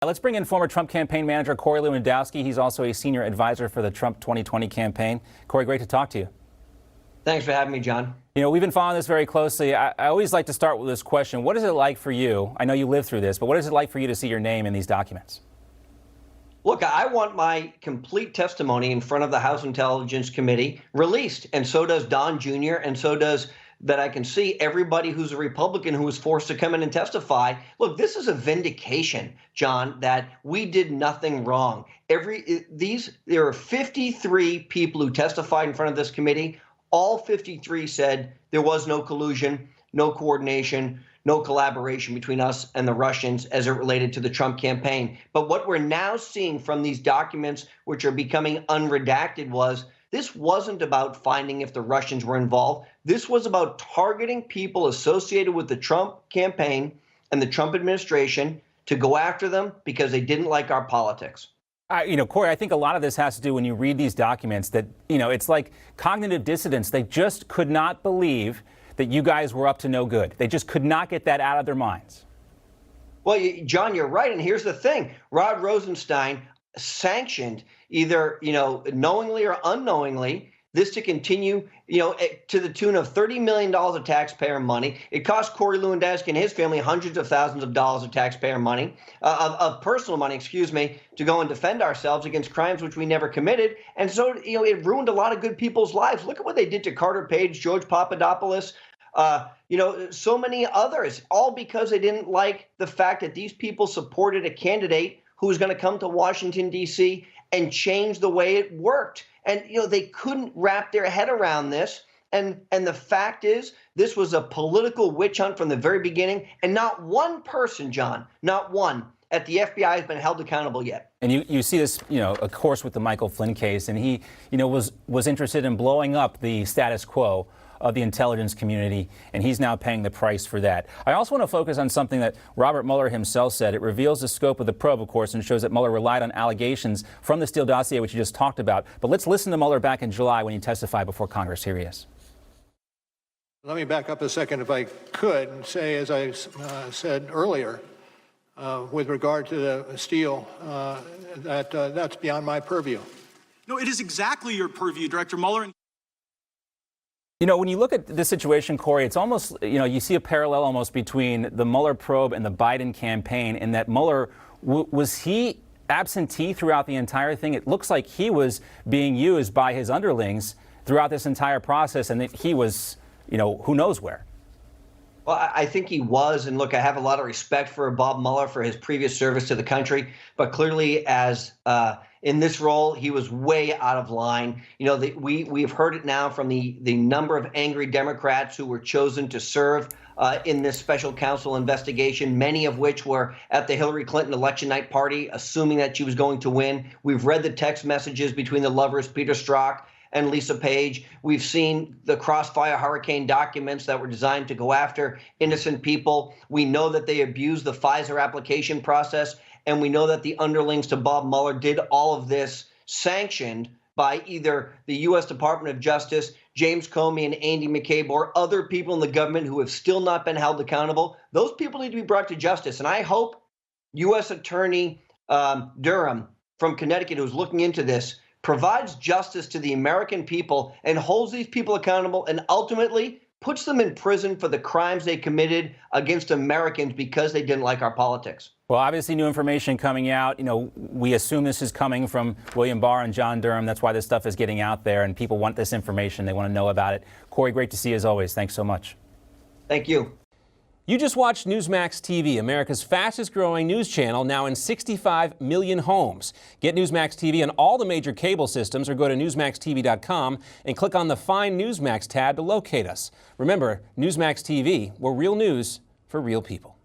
Let's bring in former Trump campaign manager Corey Lewandowski. He's also a senior advisor for the Trump 2020 campaign. Corey, great to talk to you. Thanks for having me, John. You know, we've been following this very closely. I always like to start with this question. What is it like for you? I know you lived through this, but what is it like for you to see your name in these documents? Look, I want my complete testimony in front of the House Intelligence Committee released, and so does Don Jr., and so does that I can see everybody who's a Republican who was forced to come in and testify. Look, this is a vindication, John, that we did nothing wrong. There are 53 people who testified in front of this committee. All 53 said there was no collusion, no coordination, no collaboration between us and the Russians as it related to the Trump campaign. But what we're now seeing from these documents, which are becoming unredacted, was this wasn't about finding if the Russians were involved. This was about targeting people associated with the Trump campaign and the Trump administration to go after them because they didn't like our politics. Corey, I think a lot of this has to do when you read these documents that, it's like cognitive dissonance. They just could not believe that you guys were up to no good. They just could not get that out of their minds. Well, John, you're right. And here's the thing. Rod Rosenstein sanctioned either, knowingly or unknowingly, this to continue, to the tune of $30 million of taxpayer money. It cost Corey Lewandowski and his family hundreds of thousands of dollars of taxpayer money, of personal money, to go and defend ourselves against crimes which we never committed. And so, it ruined a lot of good people's lives. Look at what they did to Carter Page, George Papadopoulos, so many others, all because they didn't like the fact that these people supported a candidate who was going to come to Washington, D.C. and change the way it worked. And, they couldn't wrap their head around this. And the fact is, this was a political witch hunt from the very beginning. And not one person, John, not one at the FBI has been held accountable yet. And you see this, of course, with the Michael Flynn case. And he, was interested in blowing up the status quo of the intelligence community, and he's now paying the price for that. I also want to focus on something that Robert Mueller himself said. It reveals the scope of the probe, of course, and shows that Mueller relied on allegations from the Steele dossier, which you just talked about. But let's listen to Mueller back in July when he testified before Congress. Here he is. Let me back up a second, if I could, and say, as I said earlier, with regard to the Steele, that's beyond my purview. No, it is exactly your purview, Director Mueller. When you look at this situation, Corey, it's almost, you see a parallel almost between the Mueller probe and the Biden campaign in that Mueller, was he absentee throughout the entire thing? It looks like he was being used by his underlings throughout this entire process and that he was, who knows where. Well, I think he was. And look, I have a lot of respect for Bob Mueller for his previous service to the country. But clearly, as in this role, he was way out of line. We've heard it now from the number of angry Democrats who were chosen to serve in this special counsel investigation, many of which were at the Hillary Clinton election night party, assuming that she was going to win. We've read the text messages between the lovers, Peter Strzok and Lisa Page. We've seen the Crossfire Hurricane documents that were designed to go after innocent people. We know that they abused the Pfizer application process, and we know that the underlings to Bob Mueller did all of this sanctioned by either the U.S. Department of Justice, James Comey and Andy McCabe, or other people in the government who have still not been held accountable. Those people need to be brought to justice. And I hope U.S. Attorney Durham from Connecticut, who's looking into this, provides justice to the American people and holds these people accountable and ultimately puts them in prison for the crimes they committed against Americans because they didn't like our politics. Well, obviously new information coming out. We assume this is coming from William Barr and John Durham. That's why this stuff is getting out there and people want this information. They want to know about it. Corey, great to see you as always. Thanks so much. Thank you. You just watched Newsmax TV, America's fastest growing news channel, now in 65 million homes. Get Newsmax TV on all the major cable systems or go to newsmaxtv.com and click on the Find Newsmax tab to locate us. Remember, Newsmax TV, we're real news for real people.